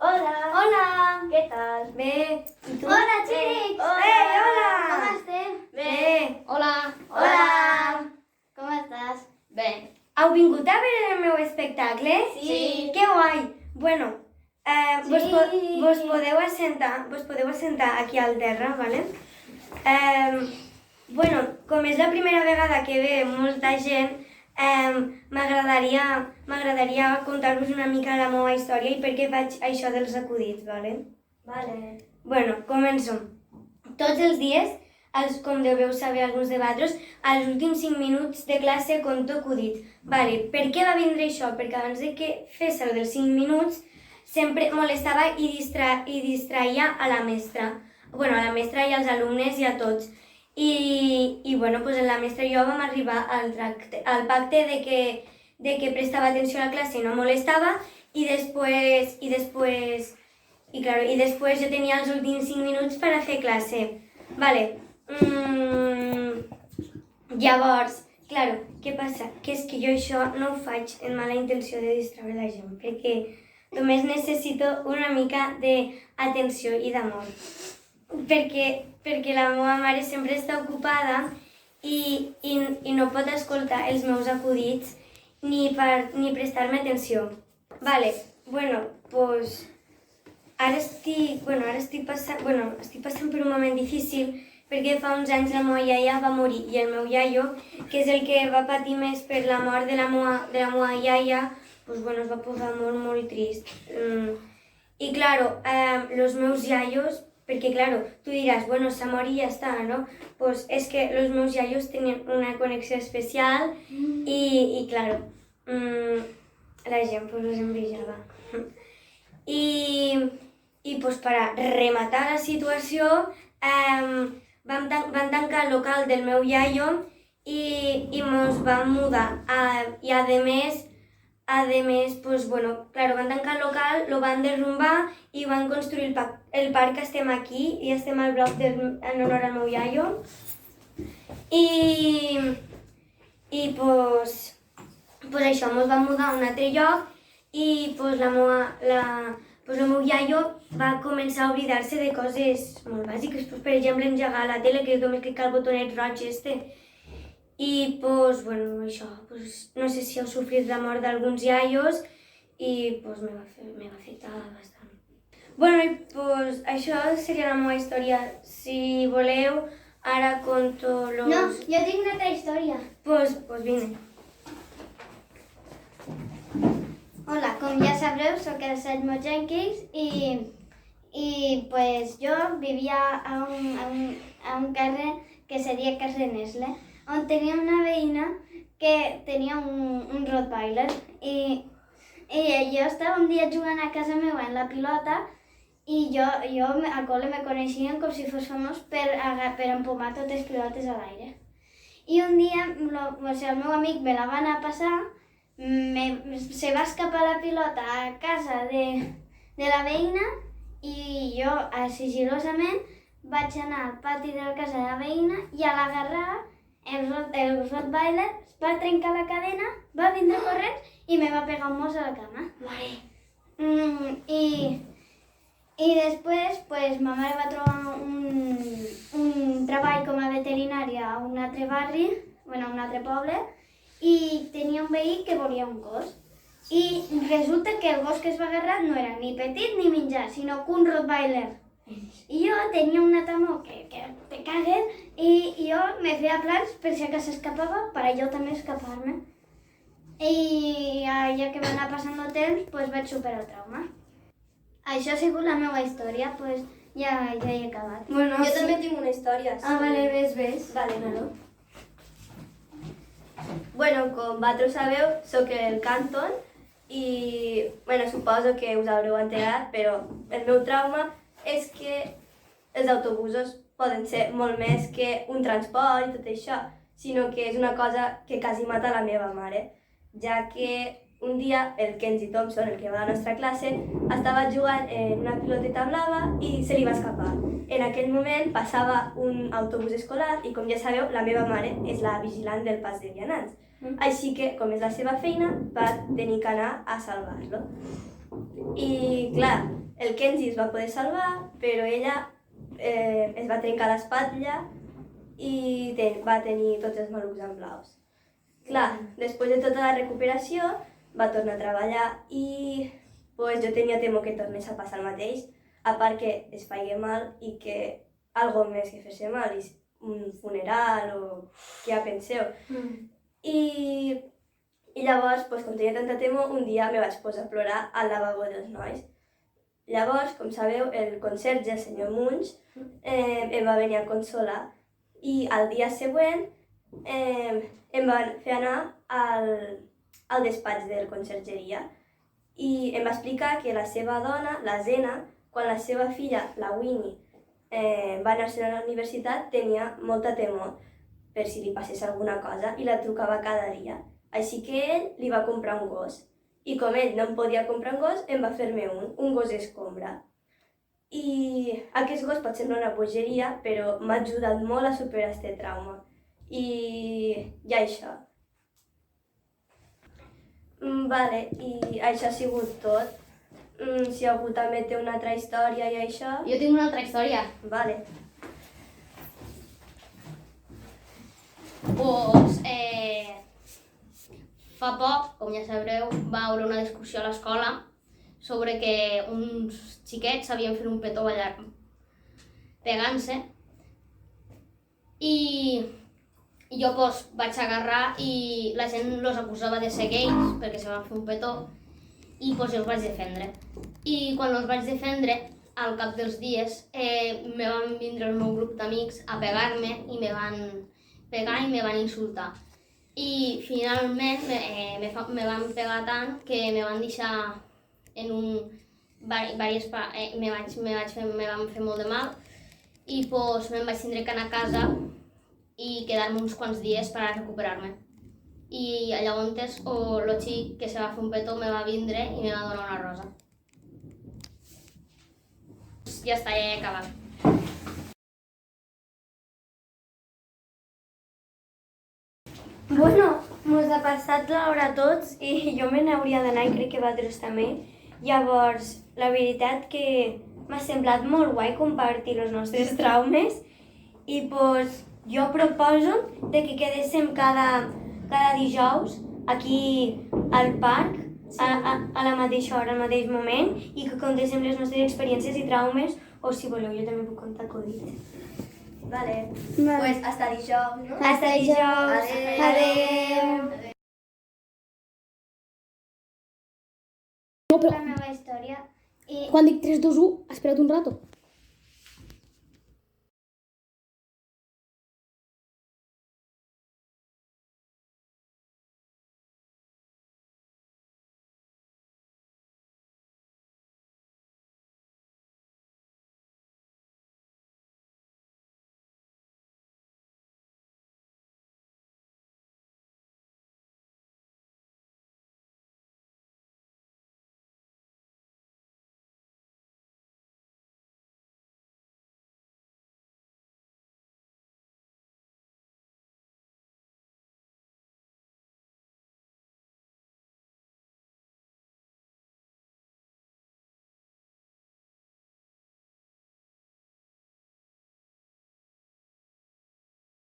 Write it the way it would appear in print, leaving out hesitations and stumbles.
Hola! Hola! Què tal? Bé, i tu? Hola, xics! Hola! Com estem? Bé. Hola. Hola! Com estàs? Bé. Heu vingut a veure el meu espectacle? Sí. Que guai! Bueno, vos Sí. podeu assentar aquí al terra, ¿vale? Bueno, com és la primera vegada que ve molta gent, m'agradaria contar-vos una mica la meva història i per què faig això dels acudits, ¿vale? Vale. Bueno, començo. Tots els dies, com deveu saber alguns de vosaltres, als últims 5 minuts de classe conto acudits. Vale, per què va vindre això? Perquè abans de que fes el dels 5 minuts, sempre molestava i distraïa a la mestra. Bueno, a la mestra i als alumnes i a tots. I bueno, pues la mestra i jo vam arribar al pacte de que prestava atenció a la classe i no molestava i després jo tenia els últims 5 minuts per a fer classe. Vale. Llavors, claro, què passa? Que és que jo això no ho faig en mala intenció de distreure la gent, perquè només necessito una mica d'atenció i d'amor. Perquè la meva mare sempre està ocupada i no pot escoltar els meus acudits ni prestar-me atenció. Vale, bueno, pues ara estic passant per un moment difícil perquè fa uns anys la meva iaia va morir i el meu iaio, que és el que va patir més per la mort de la meva iaia, pues bueno, es va posar molt, molt trist. I claro, los meus iaios, perquè claro, tu diràs, bueno, s'ha mort i ja està, no? Pues és que los meus iaios tenien una connexió especial i claro, la gent pues los envejava. I pues per a rematar la situació, van tancar el local del meu iaio i mos vam mudar. I a més, pues bueno, claro, van tancar el local, lo van derrumbar i van construir el parc que estem aquí i estem al bloc en honor al meu iaio. I pues això, mos vam mudar a un altre lloc i pues el meu iaio va començar a oblidar-se de coses molt bàsiques, pues, per exemple, engegar la tele, que només clicar el botonet roig este. I pues, bueno, això, pues, no sé si heu sofrit la mort d'alguns iaios i pues me va afectar bastant. Bueno, i pues això seria la meva història. Si voleu, ara conto los... No, jo tinc una altra història. Pues vine. Hola, com ja sabreu, soc el Sergio Jenkins i pues jo vivia a un carrer que seria carrer Nesle, on tenia una veïna que tenia un Rottweiler i jo estava un dia jugant a casa meva en la pilota i jo al col·le me coneixien com si fos famós per empomar totes les pilotes a l'aire. I un dia el meu amic me la va anar a passar, se va escapar la pilota a casa de la veïna i jo sigilosament vaig anar al pati de la casa de la veïna i a l'agarrar el Rottweiler va trencar la cadena, va vindre corrents i me va pegar un mos a la cama. Mare. I després, pues, ma mare va trobar un treball com a veterinària a un altre barri, bueno, a un altre poble, i tenia un veí que volia un gos. I resulta que el gos que es va agarrar no era ni petit ni mitjà, sinó que un Rottweiler. I jo tenia una temor que te cagues i jo me feia plans per si acaso s'escapava, per a jo també escapar-me. I ja que va anar passant el temps, pues vaig superar el trauma. Això ha sigut la meva història, pues ja he acabat. Bueno, Jo també tinc una història. Ah, vale, ves. Vale, no. Bueno, com vosaltres sabeu, soc el Canton i, bueno, suposo que us haureu enterat, però el meu trauma és que els autobusos poden ser molt més que un transport i tot això, sinó que és una cosa que quasi mata la meva mare, ja que un dia el Kenzie Thompson, el que va a la nostra classe, estava jugant en una piloteta blava i se li va escapar. En aquell moment passava un autobús escolar i, com ja sabeu, la meva mare és la vigilant del pas de vianants. Així que, com és la seva feina, va tenir que anar a salvar-lo. I, clar, el Kenji es va poder salvar, però ella es va trencar l'espatlla i va tenir tots els malucs en blaus. Clar, després de tota la recuperació, va tornar a treballar i pues, jo tenia temor que tornés a passar el mateix, a part que es faigué mal i que algo més que fes mal, un funeral o què ja penseu. I llavors, pues, com tenia tanta temor, un dia me vaig posar a plorar al lavabo dels nois. Llavors, com sabeu, el conserge, el senyor Munch, em va venir a consolar i al dia següent em van fer anar al despatx de la consergeria i em va explicar que la seva dona, la Zena, quan la seva filla, la Winnie, va anar-se'n a la universitat, tenia molta temor per si li passés alguna cosa i la trucava cada dia. Així que ell li va comprar un gos. I com ell no em podia comprar un gos, em va fer-me un gos escombra. I aquest gos pot semblar una bogeria, però m'ha ajudat molt a superar aquest trauma. I això. Vale, i això ha sigut tot. Si algú també té una altra història i això... Jo tinc una altra història. Vale. Doncs, fa poc, com ja sabreu, va haver una discussió a l'escola sobre que uns xiquets s'havien fet un petó ballant pegant-se i jo pues, vaig agarrar i la gent els acusava de ser gais perquè se van fer un petó i pues, els vaig defendre. I quan els vaig defendre, al cap dels dies, me van vindre el meu grup d'amics a pegar-me i me van pegar i me van insultar. I finalment me van pegar tant que me van deixar en un... me van fer molt de mal i pues, me'n vaig tindre que anar a casa i quedar-me uns quants dies per a recuperar-me. I llavors el xic que se va fer un petó me va vindre i me va donar una rosa. Ja està, ja he acabat. Bueno, mos ha passat l'hora a tots i jo me n'hauria d'anar i crec que vosaltres també. Llavors, la veritat que m'ha semblat molt guai compartir els nostres traumes i pues, jo proposo de que quedéssim cada dijous aquí al parc a la mateixa hora, al mateix moment i que contéssim les nostres experiències i traumes o si voleu jo també puc contar acudits. Vale. Pues hasta dijous, no? Hasta dijous. Adeu. La meva història. I Quan dic 3, 2, 1, espera't un rato.